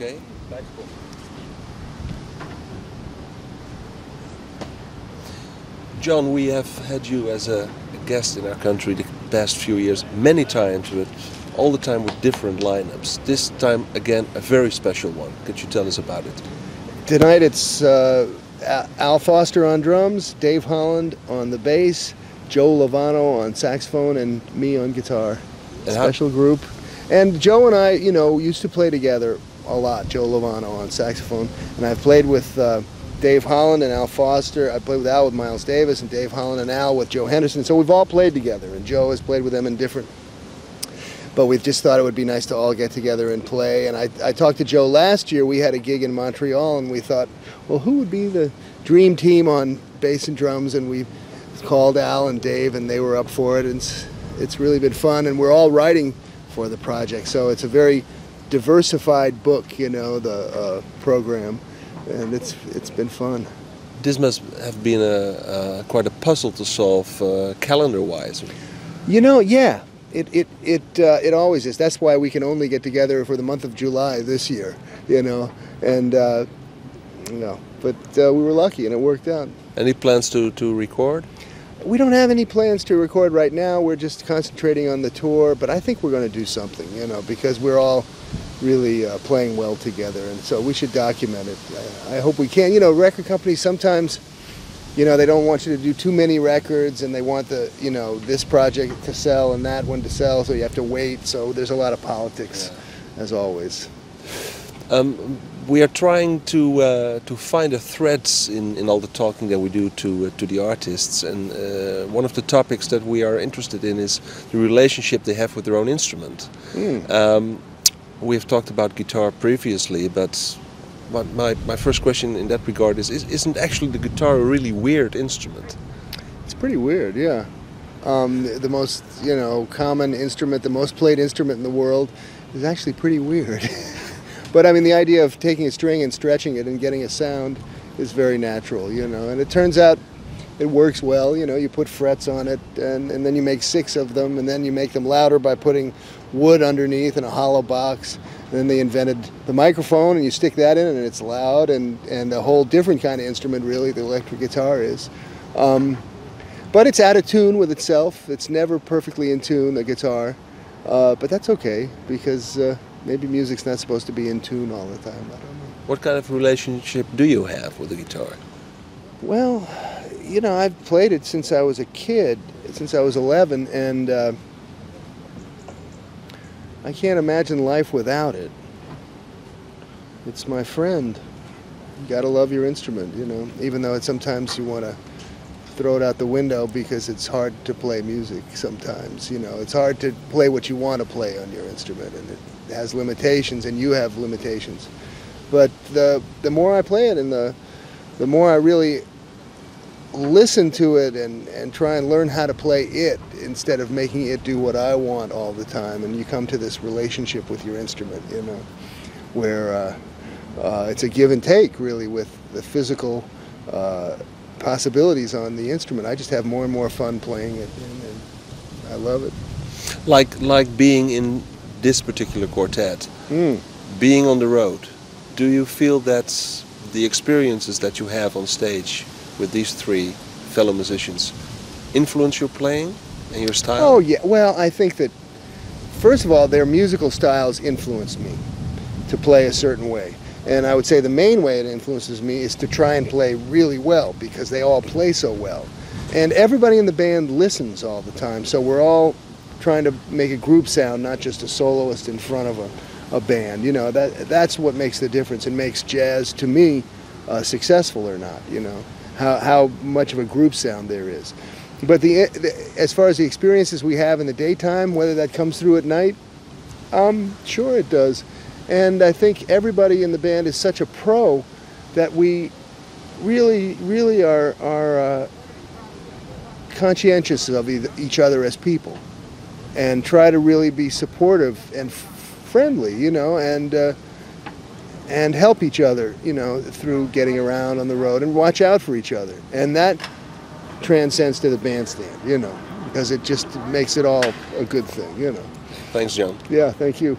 Okay. John, we have had you as a guest in our country the past few years many times, but all the time with different lineups. This time, again, a very special one. Could you tell us about it? Tonight it's Al Foster on drums, Dave Holland on the bass, Joe Lovano on saxophone, and me on guitar. Special group. And Joe and I, used to play together a lot. Joe Lovano on saxophone, and I've played with Dave Holland and Al Foster. I played with Al with Miles Davis, and Dave Holland and Al with Joe Henderson. So we've all played together, and Joe has played with them in different. But we've just thought it would be nice to all get together and play. And I talked to Joe last year. We had a gig in Montreal, and we thought, well, who would be the dream team on bass and drums? And we called Al and Dave, and they were up for it. And it's really been fun, and we're all writing for the project. So it's a very diversified book, the program. And it's been fun. This must have been quite a puzzle to solve calendar-wise. Yeah, it always is. That's why we can only get together for the month of July this year, and But we were lucky, and it worked out. Any plans to record? We don't have any plans to record right now. We're just concentrating on the tour. But I think we're going to do something, because we're all really playing well together, and so we should document it. I hope we can. Record companies sometimes, they don't want you to do too many records, and they want this project to sell and that one to sell, so you have to wait. So there's a lot of politics, as always. We are trying to find a thread in all the talking that we do to the artists, and one of the topics that we are interested in is the relationship they have with their own instrument. We've talked about guitar previously, but my first question in that regard isn't actually the guitar a really weird instrument? It's pretty weird, yeah. The most, common instrument, the most played instrument in the world is actually pretty weird. But I mean, the idea of taking a string and stretching it and getting a sound is very natural, and it turns out it works well. You put frets on it, and then you make 6 of them, and then you make them louder by putting wood underneath in a hollow box. And then they invented the microphone, and you stick that in, and it's loud, and a whole different kind of instrument, really, the electric guitar is. But it's out of tune with itself. It's never perfectly in tune, the guitar. But that's okay, because maybe music's not supposed to be in tune all the time. I don't know. What kind of relationship do you have with the guitar? Well, I've played it since I was a kid, since I was 11, and I can't imagine life without it. It's my friend. You gotta love your instrument, even though sometimes you want to throw it out the window because it's hard to play music sometimes. It's hard to play what you want to play on your instrument, and it has limitations, and you have limitations. But the more I play it, and the more I really listen to it and try and learn how to play it instead of making it do what I want all the time, and you come to this relationship with your instrument, where it's a give and take, really, with the physical possibilities on the instrument. I just have more and more fun playing it, and I love it. Like being in this particular quartet, being on the road, do you feel that the experiences that you have on stage with these 3 fellow musicians influence your playing and your style? Oh, yeah. Well, I think that, first of all, their musical styles influenced me to play a certain way. And I would say the main way it influences me is to try and play really well, because they all play so well. And everybody in the band listens all the time, so we're all trying to make a group sound, not just a soloist in front of a band. That's what makes the difference and makes jazz, to me, successful or not, how much of a group sound there is. But as far as the experiences we have in the daytime, whether that comes through at night, sure it does. And I think everybody in the band is such a pro that we really are conscientious of each other as people, and try to really be supportive and friendly, and help each other, through getting around on the road, and watch out for each other. And that transcends to the bandstand, because it just makes it all a good thing, Thanks, John. Yeah, thank you.